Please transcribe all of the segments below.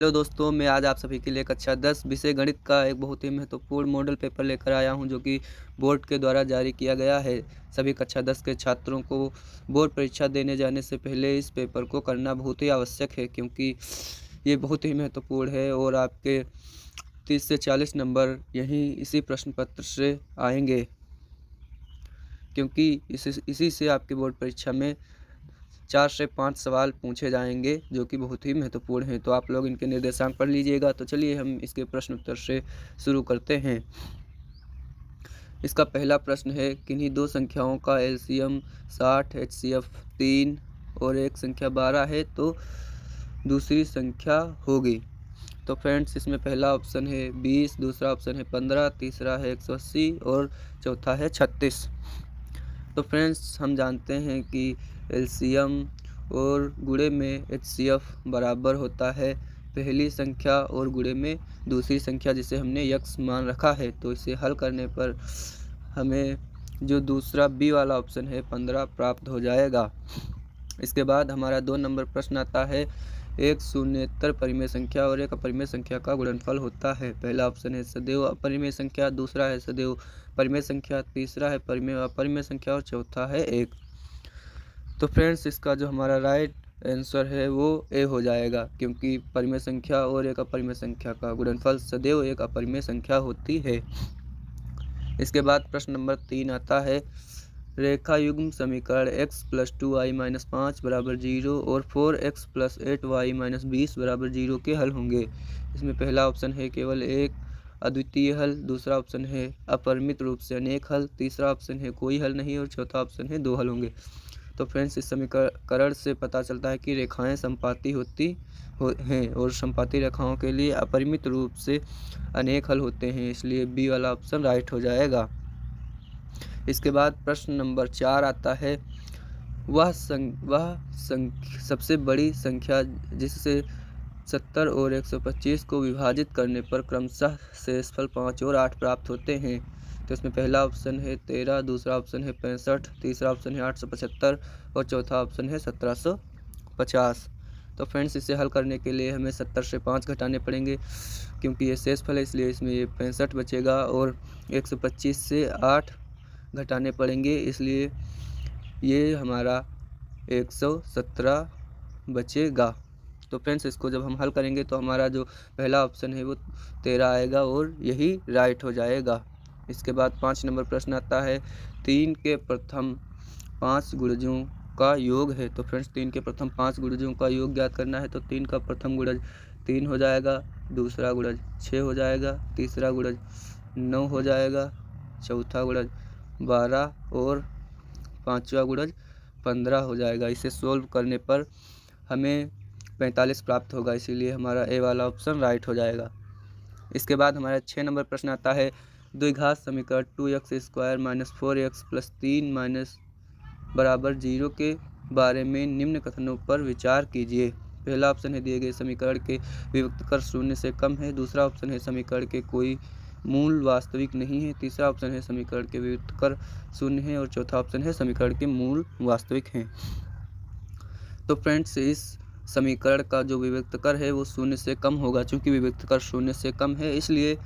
Hello दोस्तों, मैं आज आप सभी के लिए कक्षा 10 विषय गणित का एक बहुत ही महत्वपूर्ण मॉडल पेपर लेकर आया हूं, जो कि बोर्ड के द्वारा जारी किया गया है। सभी कक्षा 10 के छात्रों को बोर्ड परीक्षा देने जाने से पहले इस पेपर को करना बहुत ही आवश्यक है, क्योंकि ये बहुत ही महत्वपूर्ण है और आपके 30 से 40 नंबर इसी प्रश्न पत्र से आएंगे, क्योंकि इसी से आपके बोर्ड परीक्षा में 4 से 5 सवाल पूछे जाएंगे, जो कि बहुत ही महत्वपूर्ण हैं। तो आप लोग इनके निर्देशांक पढ़ लीजिएगा। तो चलिए हम इसके प्रश्न उत्तर से शुरू करते हैं। इसका पहला प्रश्न है, किन्हीं दो संख्याओं का एलसीएम 60, एचसीएफ 3 और एक संख्या 12 है तो दूसरी संख्या होगी। तो फ्रेंड्स, इसमें पहला ऑप्शन है 20, दूसरा ऑप्शन है 15, तीसरा है 180 और चौथा है 36। तो फ्रेंड्स, हम जानते हैं कि एलसीएम और गुणे में एचसीएफ बराबर होता है पहली संख्या और गुणे में दूसरी संख्या, जिसे हमने यक्स मान रखा है। तो इसे हल करने पर हमें जो दूसरा बी वाला ऑप्शन है 15 प्राप्त हो जाएगा। इसके बाद हमारा 2 नंबर प्रश्न आता है, एक शून्येतर परिमेय संख्या और एक अपरिमेय संख्या का गुणनफल होता है। पहला ऑप्शन है सदैव अपरिमेय संख्या, दूसरा है सदैव परिमेय संख्या, तीसरा है परिमेय अपरिमेय संख्या और चौथा है 1। तो फ्रेंड्स, इसका जो हमारा राइट आंसर है वो ए हो जाएगा, क्योंकि परिमेय संख्या और एक अपरिमेय संख्या का गुणनफल सदैव एक अपरिमेय संख्या होती है। इसके बाद प्रश्न नंबर 3 आता है, रेखा युग्म समीकरण x + 2y - 5 = 0 और 4x + 8y - 20 = 0 के हल होंगे। इसमें पहला ऑप्शन है केवल एक अद्वितीय हल, दूसरा ऑप्शन है अपरिमित रूप से अनेक हल, तीसरा ऑप्शन है कोई हल नहीं और चौथा ऑप्शन है 2 हल होंगे। तो फ्रेंड्स, इस समीकरण से पता चलता है कि रेखाएं समपाती हैं और समपाती रेखाओं के लिए अपरिमित रूप से अनेक हल होते हैं, इसलिए बी वाला ऑप्शन राइट हो जाएगा। इसके बाद प्रश्न नंबर 4 आता है, सबसे बड़ी संख्या जिससे 70 और 125 को विभाजित करने पर क्रमशः शेषफल 5 और 8 प्राप्त होते हैं। तो इसमें पहला ऑप्शन है 13, दूसरा ऑप्शन है 65, तीसरा ऑप्शन है 875 और चौथा ऑप्शन है 1750। तो फ्रेंड्स, इसे हल करने के लिए हमें 70 से 5 घटाने पड़ेंगे, क्योंकि ये शेषफल है, इसलिए इसमें ये 65 बचेगा, और 125 से 8 घटाने पड़ेंगे, इसलिए ये हमारा 117 बचेगा। तो फ्रेंड्स, इसको जब हम हल करेंगे तो हमारा जो पहला ऑप्शन है वो 13 आएगा और यही राइट हो जाएगा। इसके बाद 5 नंबर प्रश्न आता है, 3 के प्रथम 5 गुणजों का योग है। तो फ्रेंड्स, 3 के प्रथम 5 गुणजों का योग ज्ञात करना है। तो 3 का प्रथम गुणज 3 हो जाएगा, दूसरा गुणज 6 हो जाएगा, तीसरा गुणज 9 हो जाएगा, चौथा गुणज 12 और पांचवा गुणज 15 हो जाएगा। इसे सोल्व करने पर हमें 45 प्राप्त होगा, इसीलिए हमारा ए वाला ऑप्शन राइट हो जाएगा। इसके बाद हमारा 6 नंबर प्रश्न आता है, द्विघात समीकरण 2x² - 4x + 3 बराबर 0 के बारे में निम्न कथनों पर विचार कीजिए। पहला ऑप्शन है दिए गए समीकरण के विभक्तकर 0 से कम है, दूसरा ऑप्शन है समीकरण के कोई मूल वास्तविक नहीं है, तीसरा ऑप्शन है समीकरण के विभक्तकर 0 है और चौथा ऑप्शन है समीकरण के मूल वास्तविक हैं। तो फ्रेंड्स, इस समीकरण का जो विभक्तकर है वो 0 से कम होगा, चूंकि विभक्तकर 0 से कम है, इसलिए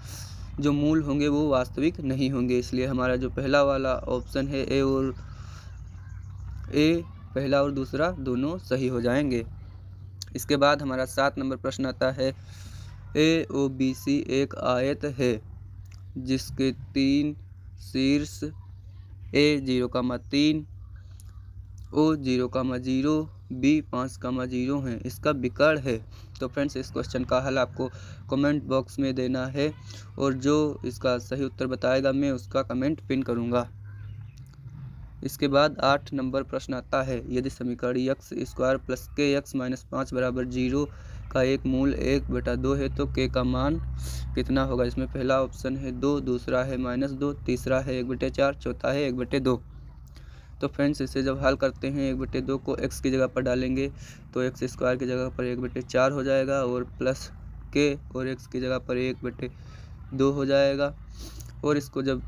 जो मूल होंगे वो वास्तविक नहीं होंगे, इसलिए हमारा जो पहला वाला ऑप्शन है पहला और दूसरा दोनों सही हो जाएंगे। इसके बाद हमारा 7 नंबर प्रश्न आता है, AOBC एक आयत है जिसके 3 शीर्ष A 0,3, O 0,0, B 5,0 हैं, इसका विकर्ण है। तो फ्रेंड्स, इस क्वेश्चन का हल आपको कमेंट बॉक्स में देना है और जो इसका सही उत्तर बताएगा मैं उसका कमेंट पिन करूँगा। इसके बाद 8 नंबर प्रश्न आता है, यदि समीकरण x² + kx - 5 = 0 का एक मूल 1/2 है तो k का मान कितना होगा। इसमें पहला ऑप्शन है 2, दूसरा है -2, तीसरा है 1/4, चौथा है 1/2। तो फ्रेंड्स, इसे जब हल करते हैं 1/2 को x की जगह पर डालेंगे तो x² की जगह पर 1/4 हो जाएगा और प्लस k और x की जगह पर 1/2 हो जाएगा, और इसको जब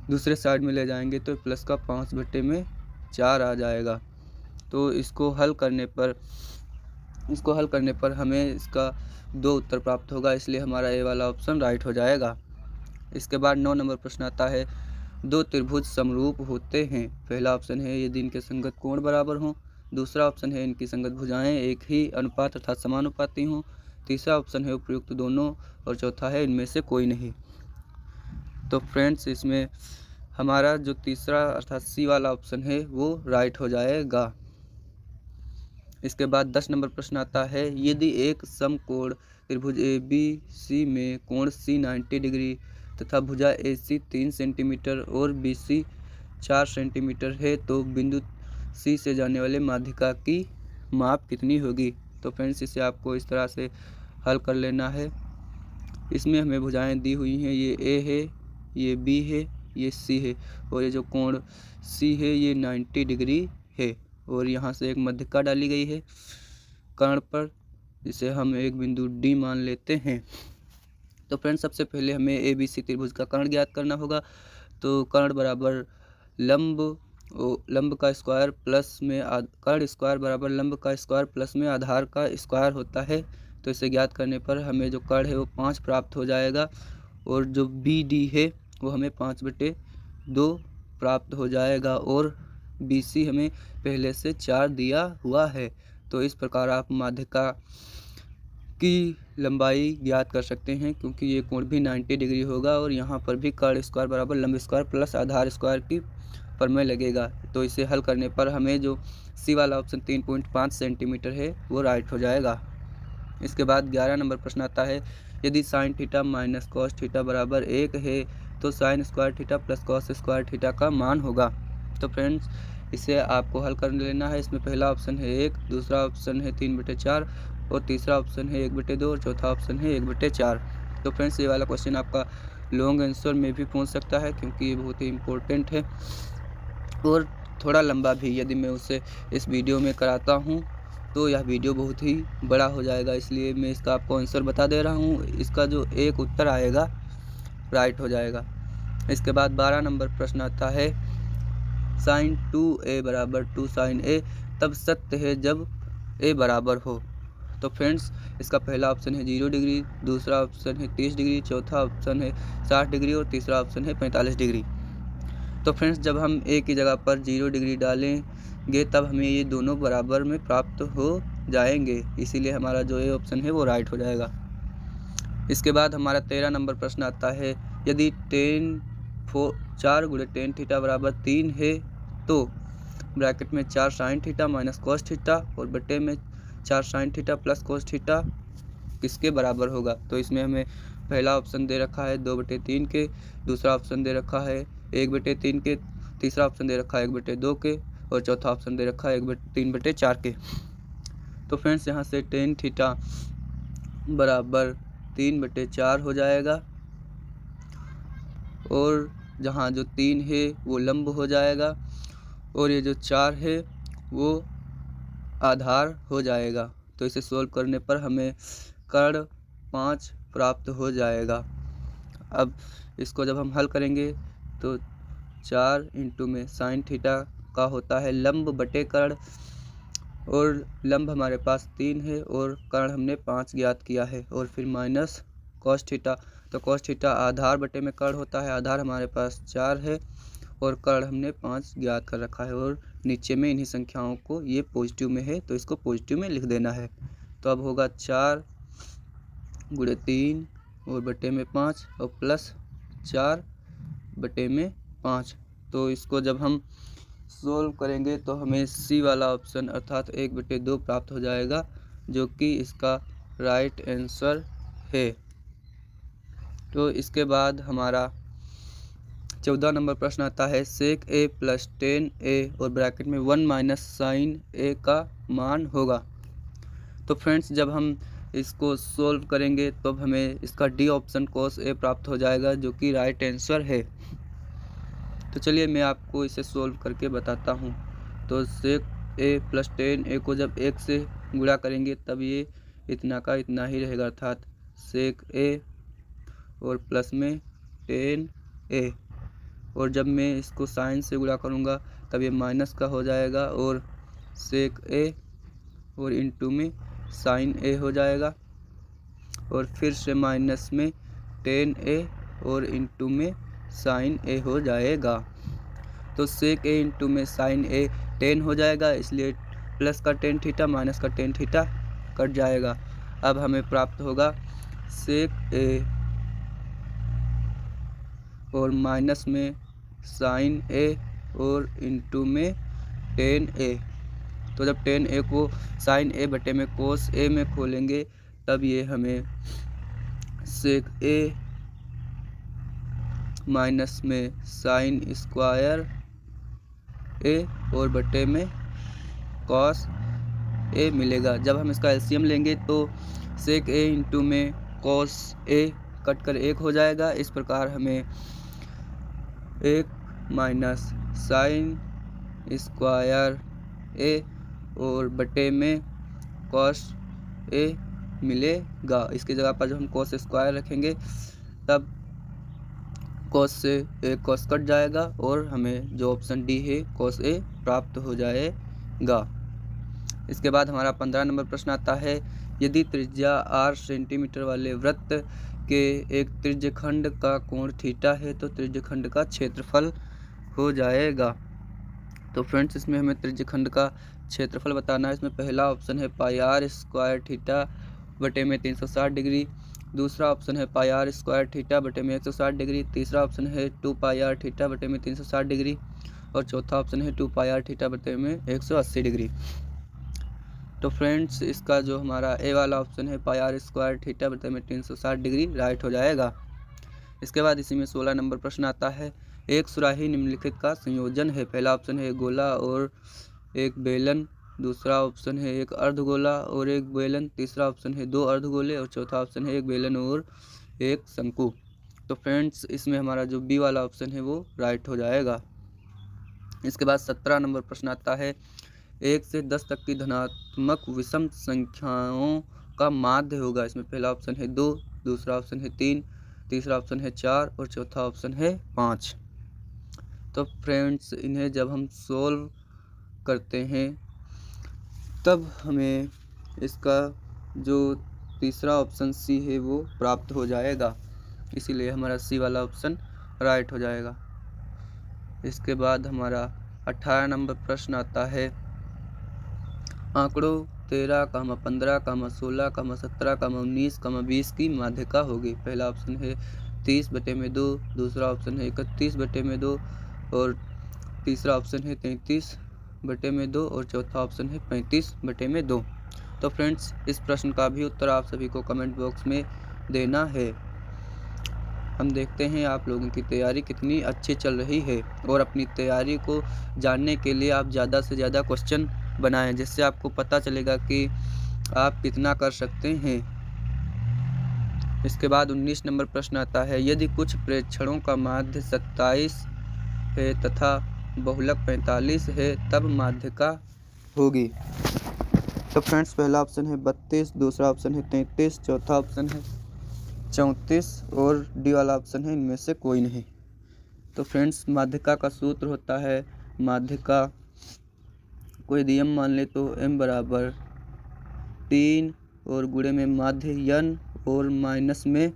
दूसरे साइड में ले जाएंगे तो प्लस का 5/4 आ जाएगा। तो इसको हल करने पर इसको हल करने पर हमें इसका 2 उत्तर प्राप्त होगा, इसलिए हमारा ए वाला ऑप्शन राइट हो जाएगा। इसके बाद 9 नंबर प्रश्न आता है, 2 त्रिभुज समरूप होते हैं। पहला ऑप्शन है यदि इनके संगत कोण बराबर हों। दूसरा ऑप्शन है इनकी संगत भुजाएं एक ही अनुपात अर्थात समानुपाती हों। तीसरा ऑप्शन है उपयुक्त दोनों, और चौथा है इनमें से कोई नहीं। तो फ्रेंड्स, इसमें हमारा जो तीसरा अर्थात सी वाला ऑप्शन है वो राइट हो जाएगा। इसके बाद 10 नंबर प्रश्न आता है, यदि एक समकोण त्रिभुज ABC में कोण C 90 डिग्री तथा भुजा AC 3 सेंटीमीटर और BC 4 सेंटीमीटर है तो बिंदु C से जाने वाले माध्यिका की माप कितनी होगी। तो फ्रेंड्स, इसे आपको इस तरह से हल कर लेना है। इसमें हमें भुजाएं दी हुई हैं, ये A है, ये B है, ये C है, और ये जो कोण C है ये 90 डिग्री है, और यहाँ से एक मध्यिका डाली गई है कर्ण पर, जिसे हम एक बिंदु D मान लेते हैं। तो फ्रेंड्स, सबसे पहले हमें ABC त्रिभुज का कर्ण ज्ञात करना होगा। तो कर्ण बराबर लंब का स्क्वायर प्लस में कर्ण स्क्वायर बराबर लंब का स्क्वायर प्लस में आधार का स्क्वायर होता है। तो इसे ज्ञात करने पर हमें जो कर्ण है वो 5 प्राप्त हो जाएगा, और जो BD है वो हमें 5/2 प्राप्त हो जाएगा, और BC हमें पहले से 4 दिया हुआ है। तो इस प्रकार आप माध्यिका की लंबाई ज्ञात कर सकते हैं, क्योंकि ये कोण भी 90 डिग्री होगा, और यहाँ पर भी कर्ण स्क्वायर बराबर लंब स्क्वायर प्लस आधार स्क्वायर की प्रमेय लगेगा। तो इसे हल करने पर हमें जो सी वाला ऑप्शन 3.5 सेंटीमीटर है वो राइट हो जाएगा। इसके बाद 11 नंबर प्रश्न आता है, यदि sine theta minus cos theta बराबर 1 है तो sine square theta plus cos square theta का मान होगा। तो फ्रेंड्स, इसे आपको हल कर लेना है। इसमें पहला ऑप्शन है 1, दूसरा ऑप्शन है 3/4, और तीसरा ऑप्शन है 1/2, और चौथा ऑप्शन है 1/4। तो फ्रेंड्स, ये वाला क्वेश्चन आपका लॉन्ग आंसर में भी पूछ सकता है, क्योंकि ये बहुत ही इम्पोर्टेंट है और थोड़ा लंबा भी। यदि मैं उसे इस वीडियो में कराता हूँ तो यह वीडियो बहुत ही बड़ा हो जाएगा, इसलिए मैं इसका आपको आंसर बता दे रहा हूँ। इसका जो एक उत्तर आएगा राइट हो जाएगा। इसके बाद 12 नंबर प्रश्न आता है, साइन 2A बराबर 2 साइन A तब सत्य है जब A बराबर हो। तो फ्रेंड्स, इसका पहला ऑप्शन है 0 डिग्री, दूसरा ऑप्शन है 30 डिग्री, चौथा ऑप्शन है 60 डिग्री, और तीसरा ऑप्शन है 45 डिग्री। तो फ्रेंड्स, जब हम A की जगह पर 0 डिग्री डालेंगे तब हमें ये दोनों बराबर में प्राप्त हो जाएंगे, इसीलिए हमारा जो A ऑप्शन है वो राइट हो जाएगा। इसके बाद हमारा 13 नंबर प्रश्न आता है, यदि 4 गुणे टेन थीटा बराबर 3 है तो ब्रैकेट में 4 sine theta minus cos theta और बटे में 4 sine theta plus cos theta किसके बराबर होगा। तो इसमें हमें पहला ऑप्शन दे रखा है 2/3 के, दूसरा ऑप्शन दे रखा है 1/3 के, तीसरा ऑप्शन दे रखा है 1/2 के, और चौथा ऑप्शन दे रखा है 3/4 के। तो फ्रेंड्स, यहाँ से टेन थीटा बराबर 3/4 हो जाएगा, और जहाँ जो 3 है वो लंब हो जाएगा, और ये जो 4 है वो आधार हो जाएगा। तो इसे सोल्व करने पर हमें कर्ण 5 प्राप्त हो जाएगा। अब इसको जब हम हल करेंगे तो 4 इंटू में साइन थीटा का होता है लंब बटे कर्ण, और लंब हमारे पास 3 है और कर्ण हमने 5 ज्ञात किया है, और फिर माइनस कॉस थीटा। तो कॉस थीटा आधार बटे में कर्ण होता है, आधार हमारे पास 4 है और कर्ण हमने 5 ज्ञात कर रखा है, और नीचे में इन्हीं संख्याओं को, ये पॉजिटिव में है तो इसको पॉजिटिव में लिख देना है। तो अब होगा 4 गुणे 3 और बटे में 5 और प्लस 4 बटे में 5। तो इसको जब हम सोल्व करेंगे तो हमें सी वाला ऑप्शन अर्थात 1/2 प्राप्त हो जाएगा, जो कि इसका राइट आंसर है। तो इसके बाद हमारा 14 नंबर प्रश्न आता है, सेक A प्लस 10A और ब्रैकेट में 1 माइनस साइन A का मान होगा। तो फ्रेंड्स, जब हम इसको सोल्व करेंगे तो हमें इसका डी ऑप्शन cos A प्राप्त हो जाएगा, जो कि राइट आंसर है। तो चलिए मैं आपको इसे सोल्व करके बताता हूँ। तो सेक A प्लस 10A को जब 1 से गुणा करेंगे तब ये इतना का इतना ही रहेगा, अर्थात सेक A और प्लस में 10A, और जब मैं इसको साइन से गुणा करूँगा तब ये माइनस का हो जाएगा, और सेक A और इंटू में साइन ए हो जाएगा और फिर से माइनस में टेन ए और इंटू में साइन ए हो जाएगा। तो सेक ए इंटू में साइन ए 10 हो जाएगा, इसलिए प्लस का टेन थीटा माइनस का टेन थीटा कट जाएगा। अब हमें प्राप्त होगा सेक ए और माइनस में साइन ए और इंटू में टेन ए। तो जब टेन ए को साइन ए बटे में कोस ए में खोलेंगे तब ये हमें सेक ए माइनस में साइन स्क्वायर ए और बटे में कॉस ए मिलेगा। जब हम इसका एलसीएम लेंगे तो सेक ए इंटू में कॉस ए कट कर 1 हो जाएगा। इस प्रकार हमें 1 माइनस साइन स्क्वायर ए और बटे में कॉस ए मिलेगा। इसकी जगह पर जब हम कॉस स्क्वायर रखेंगे तब कॉस से एक कॉस कट जाएगा और हमें जो ऑप्शन डी है कॉस ए प्राप्त हो जाएगा। इसके बाद हमारा 15 नंबर प्रश्न आता है, यदि त्रिज्या 8 सेंटीमीटर वाले वृत्त के एक त्रिज्यखंड का कोण थीटा है तो त्रिज्यखंड का क्षेत्रफल हो जाएगा। तो फ्रेंड्स इसमें हमें त्रिज्यखंड का क्षेत्रफल बताना है। इसमें पहला ऑप्शन है पाई आर स्क्वायर थीटा बटे में 360 डिग्री, दूसरा ऑप्शन है पाई आर स्क्वायर थीटा बटे में 160 डिग्री, तीसरा ऑप्शन है 2 पाई आर थीटा बटे में 360 डिग्री और चौथा ऑप्शन है 2 पाई आर थीटा बटे में 180 डिग्री। तो फ्रेंड्स इसका जो हमारा ए वाला ऑप्शन है पाई आर स्क्वायर थीटा बटे में 360 डिग्री राइट हो जाएगा। इसके बाद इसी में 16 नंबर प्रश्न आता है, एक सुराही निम्नलिखित का संयोजन है। पहला ऑप्शन है गोला और एक बेलन, दूसरा ऑप्शन है एक अर्धगोला और एक बेलन, तीसरा ऑप्शन है 2 अर्धगोले और चौथा ऑप्शन है एक बेलन और एक शंकु। तो फ्रेंड्स इसमें हमारा जो बी वाला ऑप्शन है वो राइट हो जाएगा। इसके बाद 17 नंबर प्रश्न आता है, 1 से 10 तक की धनात्मक विषम संख्याओं का माध्य होगा। इसमें पहला ऑप्शन है 2, दूसरा ऑप्शन है 3, तीसरा ऑप्शन है 4 और चौथा ऑप्शन है 5। तो फ्रेंड्स इन्हें जब हम सोल्व करते हैं तब हमें इसका जो तीसरा ऑप्शन सी है वो प्राप्त हो जाएगा, इसीलिए हमारा सी वाला ऑप्शन राइट हो जाएगा। इसके बाद हमारा 18 नंबर प्रश्न आता है, आंकड़ों 13, 15, 16, 17, 19, 20 की माध्यिका होगी। पहला ऑप्शन है 30 बटे में 2, दूसरा ऑप्शन है 31 बटे में 2 और तीसरा ऑप्शन है 33 बटे में 2 और चौथा ऑप्शन है 35 बटे में 2। तो फ्रेंड्स इस प्रश्न का भी उत्तर आप सभी को कमेंट बॉक्स में देना है। हम देखते हैं आप लोगों की तैयारी कितनी अच्छी चल रही है और अपनी तैयारी को जानने के लिए आप ज़्यादा से ज़्यादा क्वेश्चन बनाएं, जिससे आपको पता चलेगा कि आप कितना कर सकते हैं। इसके बाद 19 नंबर प्रश्न आता है, यदि कुछ प्रेक्षणों का माध्य 27 है तथा बहुलक 45 है तब माध्यिका होगी। तो फ्रेंड्स पहला ऑप्शन है 32, दूसरा ऑप्शन है 33, चौथा ऑप्शन है 34 और डी वाला ऑप्शन है इनमें से कोई नहीं। तो फ्रेंड्स माध्यिका का सूत्र होता है, माध्यिका कोई यदि m मान ले तो m बराबर 3 और गुणे में माध्य n और माइनस में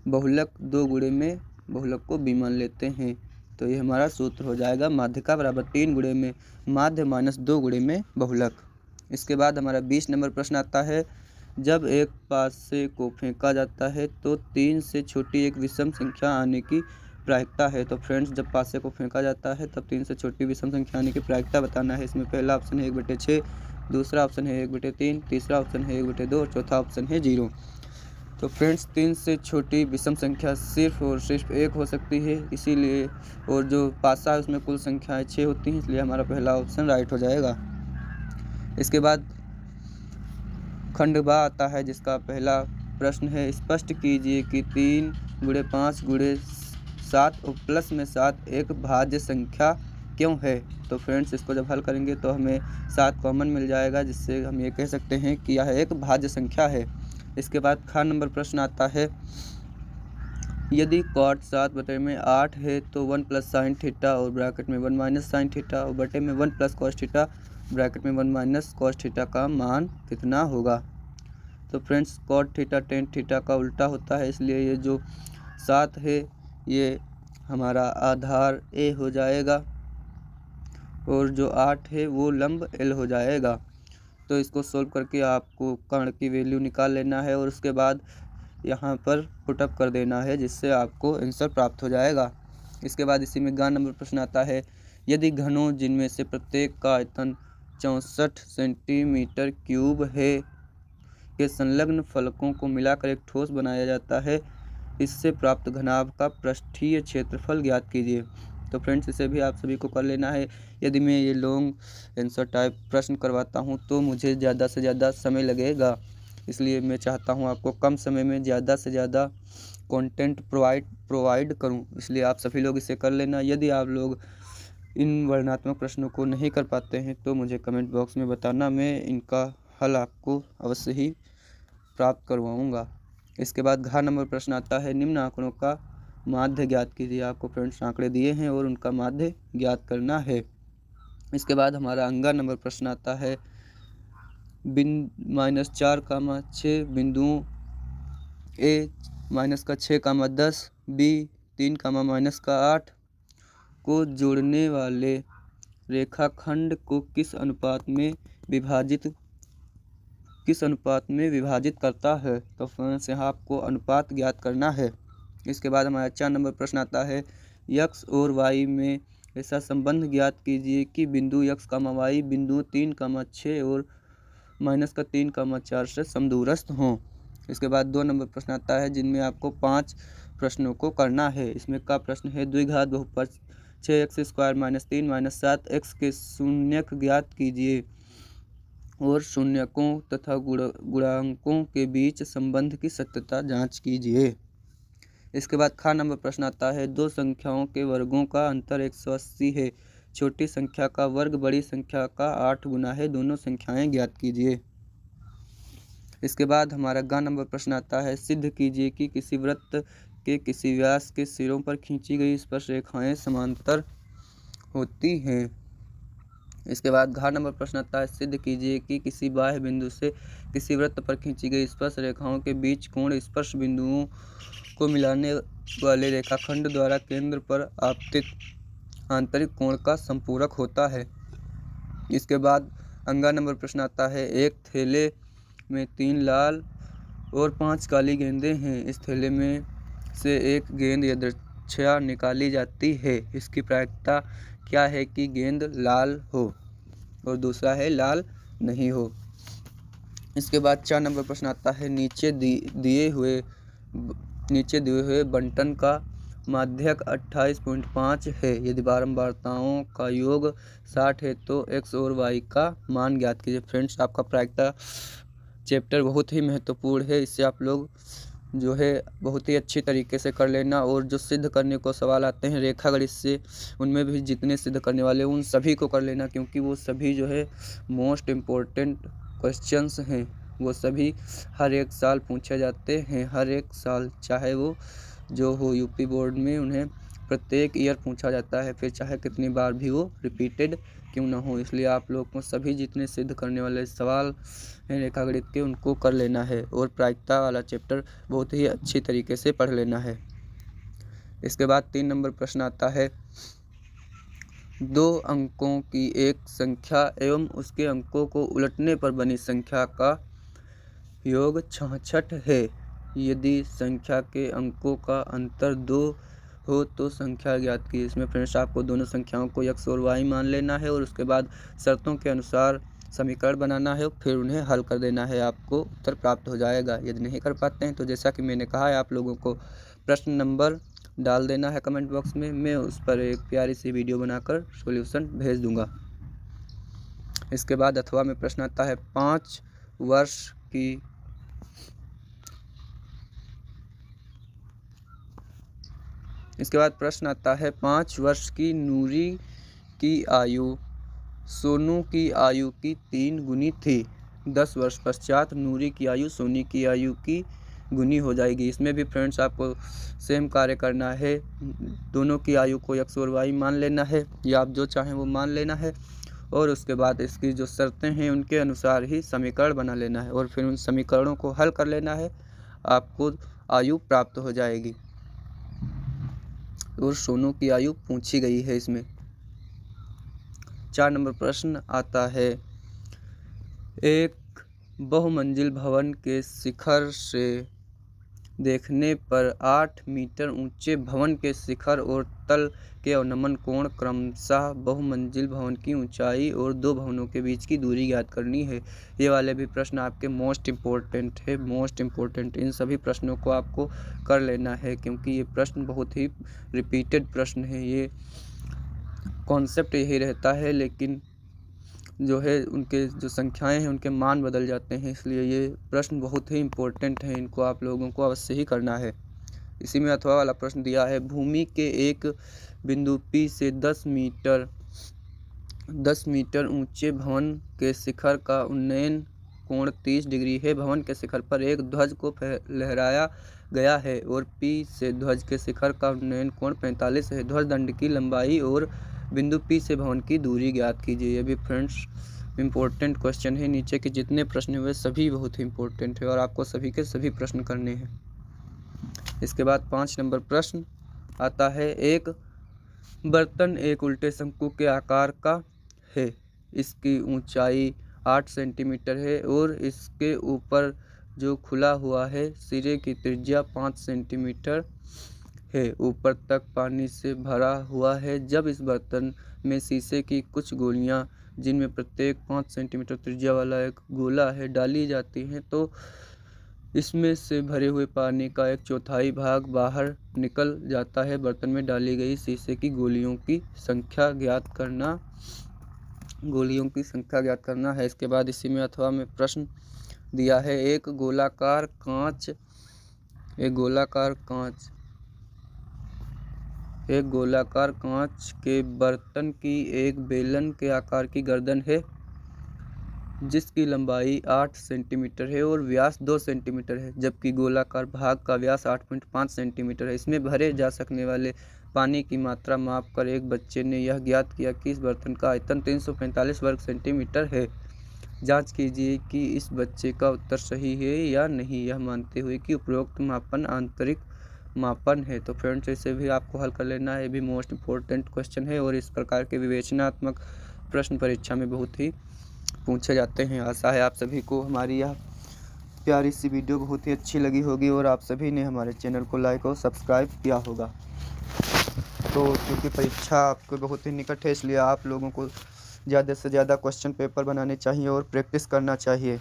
बहुलक 2 गुणे में बहुलक को b मान लेते हैं। तो ये हमारा सूत्र हो जाएगा, माध्यिका बराबर 3 गुणे में माध्य माइनस 2 गुणे में बहुलक। इसके बाद हमारा 20 नंबर प्रश्न आता है, जब एक पासे को फेंका जाता है तो 3 से छोटी एक विषम संख्या आने की प्रायिकता है। तो फ्रेंड्स जब पासे को फेंका जाता है तब 3 से छोटी विषम संख्या आने की प्रायिकता बताना है। इसमें पहला ऑप्शन है 1/6, दूसरा ऑप्शन है 1/3, तीसरा ऑप्शन है 1/2 और चौथा ऑप्शन है 0। तो फ्रेंड्स 3 से छोटी विषम संख्या सिर्फ और सिर्फ 1 हो सकती है, इसीलिए और जो पासा है उसमें कुल संख्याएँ 6 होती हैं, इसलिए हमारा पहला ऑप्शन राइट हो जाएगा। इसके बाद खंड बा आता है जिसका पहला प्रश्न है, स्पष्ट कीजिए कि 3 गुणे 5 गुणे 7 और प्लस में 7 एक भाज्य संख्या क्यों है। तो फ्रेंड्स इसको जब हल करेंगे तो हमें 7 कॉमन मिल जाएगा, जिससे हम ये कह सकते हैं कि यह एक भाज्य संख्या है। इसके बाद ख नंबर प्रश्न आता है, यदि cot 7 बटे में 8 है तो 1 प्लस साइन थीटा और ब्रैकेट में 1 माइनस साइन थीटा और बटे में 1 प्लस कॉस थीटा ब्रैकेट में 1 माइनस कॉस थीटा का मान कितना होगा। तो friends cot theta tan theta का उल्टा होता है, इसलिए ये जो 7 है ये हमारा आधार ए हो जाएगा और जो 8 है वो लंब एल हो जाएगा। तो इसको सोल्व करके आपको कर्ण की वैल्यू निकाल लेना है और उसके बाद यहाँ पर पुटअप कर देना है, जिससे आपको आंसर प्राप्त हो जाएगा। इसके बाद इसी में ग नंबर प्रश्न आता है, यदि घनों जिनमें से प्रत्येक का आयतन 64 सेंटीमीटर क्यूब है के संलग्न फलकों को मिलाकर एक ठोस बनाया जाता है, इससे प्राप्त घनाभ का पृष्ठीय क्षेत्रफल ज्ञात कीजिए। तो फ्रेंड्स इसे भी आप सभी को कर लेना है। यदि मैं ये लॉन्ग आंसर टाइप प्रश्न करवाता हूँ तो मुझे ज़्यादा से ज़्यादा समय लगेगा, इसलिए मैं चाहता हूँ आपको कम समय में ज़्यादा से ज़्यादा कंटेंट प्रोवाइड करूँ, इसलिए आप सभी लोग इसे कर लेना। यदि आप लोग इन वर्णनात्मक प्रश्नों को नहीं कर पाते हैं तो मुझे कमेंट बॉक्स में बताना, मैं इनका हल आपको अवश्य ही प्राप्त करवाऊँगा। इसके बाद घ नंबर प्रश्न आता है, निम्न आंकड़ों का माध्य ज्ञात कीजिए। आपको फ्रेंड्स आंकड़े दिए हैं और उनका माध्य ज्ञात करना है। इसके बाद हमारा अंगा नंबर प्रश्न आता है, -4,6 बिंदुओं ए -6,10 बी 3,-8 को जोड़ने वाले रेखाखंड को किस अनुपात में विभाजित करता है। तो फ्रेंड्स यहाँ आपको अनुपात ज्ञात करना है। इसके बाद हमारा 4 नंबर प्रश्न आता है, x और y में ऐसा संबंध ज्ञात कीजिए कि बिंदु x, y बिंदु 3,6 और -3,4 से समदूरस्थ हों। इसके बाद 2 नंबर प्रश्न आता है, जिनमें आपको 5 प्रश्नों को करना है। इसमें का प्रश्न है, द्विघात बहुपद 6x² -3 7x के शून्यक ज्ञात कीजिए और शून्यकों तथा गुणांकों के बीच संबंध की सत्यता जांच कीजिए। इसके बाद ख नंबर प्रश्न आता है, दो संख्याओं के वर्गों का अंतर 180 है, छोटी संख्या का वर्ग बड़ी संख्या का 8 गुना है, दोनों संख्याएं ज्ञात कीजिए। इसके बाद हमारा ग नंबर प्रश्न आता है, सिद्ध कीजिए कि किसी वृत्त के किसी व्यास के सिरों पर खींची गई स्पर्श रेखाएं समांतर होती हैं। इसके बाद घ नंबर प्रश्न आता है, सिद्ध कीजिए कि किसी बाह्य बिंदु से किसी वृत्त पर खींची गई स्पर्श रेखाओं के बीच कोण स्पर्श बिंदुओं को मिलाने वाले रेखाखंड द्वारा केंद्र पर आपतित आंतरिक कोण का संपूरक होता है। इसके बाद अंगा नंबर प्रश्न आता है, एक थैले में 3 लाल और 5 काली गेंदें हैं। इस थैले में से एक गेंद यदृच्छया निकाली जाती है। इसकी प्रायिकता क्या है कि गेंद लाल हो और दूसरा है लाल नहीं हो। इसके बाद 4 नंबर प्रश्न आता है, नीचे दिए हुए बंटन का माध्यक 28.5 है। यदि बारंबारताओं का योग 60 है तो x और y का मान ज्ञात कीजिए। फ्रेंड्स आपका प्रायिकता चैप्टर बहुत ही महत्वपूर्ण है, इससे आप लोग जो है बहुत ही अच्छी तरीके से कर लेना। और जो सिद्ध करने को सवाल आते हैं रेखागणित से, उनमें भी जितने सिद्ध करने वाले उन सभी को कर लेना, क्योंकि वो सभी जो है मोस्ट इम्पोर्टेंट क्वेश्चंस हैं। वो सभी हर एक साल पूछे जाते हैं, हर एक साल, चाहे वो जो हो यूपी बोर्ड में उन्हें प्रत्येक ईयर पूछा जाता है, फिर चाहे कितनी बार भी वो रिपीटेड क्यों ना हो। इसलिए आप लोग को सभी जितने सिद्ध करने वाले सवाल हैं रेखागणित के उनको कर लेना है और प्रायिकता वाला चैप्टर बहुत ही अच्छी तरीके से पढ़ लेना है। इसके बाद 3 नंबर प्रश्न आता है, 2 अंकों की एक संख्या एवं उसके अंकों को उलटने पर बनी संख्या का योग 66 है। यदि संख्या के अंकों का अंतर 2 हो तो संख्या ज्ञात की। इसमें फ्रेंड्स आपको दोनों संख्याओं को x और y मान लेना है और उसके बाद शर्तों के अनुसार समीकरण बनाना है, फिर उन्हें हल कर देना है, आपको उत्तर प्राप्त हो जाएगा। यदि नहीं कर पाते हैं तो जैसा कि मैंने कहा है, आप लोगों को प्रश्न नंबर डाल देना है कमेंट बॉक्स में, मैं उस पर एक प्यारी सी वीडियो बनाकर सॉल्यूशन भेज दूंगा। इसके बाद अथवा में प्रश्न आता है, 5 वर्ष की इसके बाद प्रश्न आता है, 5 वर्ष की नूरी की आयु सोनू की आयु की 3 गुनी थी। 10 वर्ष पश्चात नूरी की आयु सोनी की आयु की गुनी हो जाएगी। इसमें भी फ्रेंड्स आपको सेम कार्य करना है, दोनों की आयु को x और y मान लेना है, या आप जो चाहें वो मान लेना है और उसके बाद इसकी जो शर्तें हैं उनके अनुसार ही समीकरण बना लेना है और फिर उन समीकरणों को हल कर लेना है, आपको आयु प्राप्त हो जाएगी। और सोनू की आयु पूछी गई है इसमें। 4 नंबर प्रश्न आता है, एक बहुमंजिल भवन के शिखर से देखने पर 8 मीटर ऊंचे भवन के शिखर और तल के अवनमन कोण क्रमशः बहुमंजिल भवन की ऊंचाई और दो भवनों के बीच की दूरी ज्ञात करनी है। ये वाले भी प्रश्न आपके मोस्ट इम्पोर्टेंट है, मोस्ट इम्पोर्टेंट। इन सभी प्रश्नों को आपको कर लेना है क्योंकि ये प्रश्न बहुत ही रिपीटेड प्रश्न है। ये कॉन्सेप्ट यही रहता है, लेकिन जो है उनके जो संख्याएं हैं उनके मान बदल जाते हैं, इसलिए ये प्रश्न बहुत ही इम्पोर्टेंट है। इनको आप लोगों को अवश्य ही करना है। इसी में अथवा वाला प्रश्न दिया है, भूमि के एक बिंदु P से 10 मीटर ऊंचे भवन के शिखर का उन्नयन कोण 30 डिग्री है। भवन के शिखर पर एक ध्वज को लहराया गया है और P से ध्वज के शिखर का उन्नयन कोण 45 है। ध्वज दंड की लंबाई और बिंदु P से भवन की दूरी ज्ञात कीजिए। ये भी फ्रेंड्स इम्पोर्टेंट क्वेश्चन है। नीचे के जितने प्रश्न हुए सभी बहुत ही इम्पोर्टेंट है और आपको सभी के सभी प्रश्न करने हैं। इसके बाद 5 नंबर प्रश्न आता है, एक बर्तन एक उल्टे शंकु के आकार का है। इसकी ऊंचाई 8 सेंटीमीटर है और इसके ऊपर जो खुला हुआ है सिरे की त्रिज्या 5 सेंटीमीटर है। ऊपर तक पानी से भरा हुआ है। जब इस बर्तन में शीशे की कुछ गोलियां, जिनमें प्रत्येक 5 सेंटीमीटर त्रिज्या वाला एक गोला है, डाली जाती हैं तो इसमें से भरे हुए पानी का 1/4 भाग बाहर निकल जाता है। बर्तन में डाली गई शीशे की गोलियों की संख्या ज्ञात करना है। इसके बाद इसी में अथवा में प्रश्न दिया है, एक गोलाकार कांच के बर्तन की एक बेलन के आकार की गर्दन है जिसकी लंबाई 8 सेंटीमीटर है और व्यास 2 सेंटीमीटर है, जबकि गोलाकार भाग का व्यास 8.5 सेंटीमीटर है। इसमें भरे जा सकने वाले पानी की मात्रा मापकर एक बच्चे ने यह ज्ञात किया कि इस बर्तन का आयतन 345 वर्ग सेंटीमीटर है। जांच कीजिए कि इस बच्चे का उत्तर सही है या नहीं, यह मानते हुए कि उपरोक्त मापन आंतरिक मापन है। तो फ्रेंड्स, इसे भी आपको हल कर लेना है। ये भी मोस्ट इम्पोर्टेंट क्वेश्चन है और इस प्रकार के विवेचनात्मक प्रश्न परीक्षा में बहुत ही पूछे जाते हैं। आशा है आप सभी को हमारी यह प्यारी सी वीडियो बहुत ही अच्छी लगी होगी और आप सभी ने हमारे चैनल को लाइक और सब्सक्राइब किया होगा। तो क्योंकि परीक्षा आपको बहुत ही निकट है, इसलिए आप लोगों को ज़्यादा से ज़्यादा क्वेश्चन पेपर बनाने चाहिए और प्रैक्टिस करना चाहिए,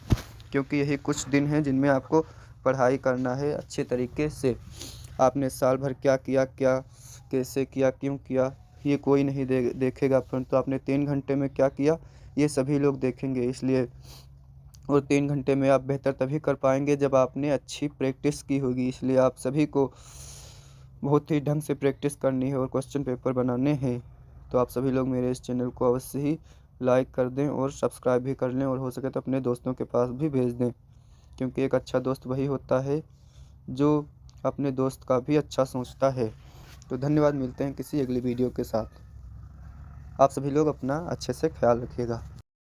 क्योंकि यही कुछ दिन हैं जिनमें आपको पढ़ाई करना है अच्छे तरीके से। आपने साल भर क्या किया, कैसे किया, क्यों किया, ये कोई नहीं देखेगा, परंतु आपने 3 घंटे में क्या किया ये सभी लोग देखेंगे। इसलिए और 3 घंटे में आप बेहतर तभी कर पाएंगे जब आपने अच्छी प्रैक्टिस की होगी। इसलिए आप सभी को बहुत ही ढंग से प्रैक्टिस करनी है और क्वेश्चन पेपर बनाने हैं। तो आप सभी लोग मेरे इस चैनल को अवश्य ही लाइक कर दें और सब्सक्राइब भी कर लें और हो सके तो अपने दोस्तों के पास भी भेज दें, क्योंकि एक अच्छा दोस्त वही होता है जो अपने दोस्त का भी अच्छा सोचता है। तो धन्यवाद, मिलते हैं किसी अगली वीडियो के साथ। आप सभी लोग अपना अच्छे से ख्याल रखिएगा।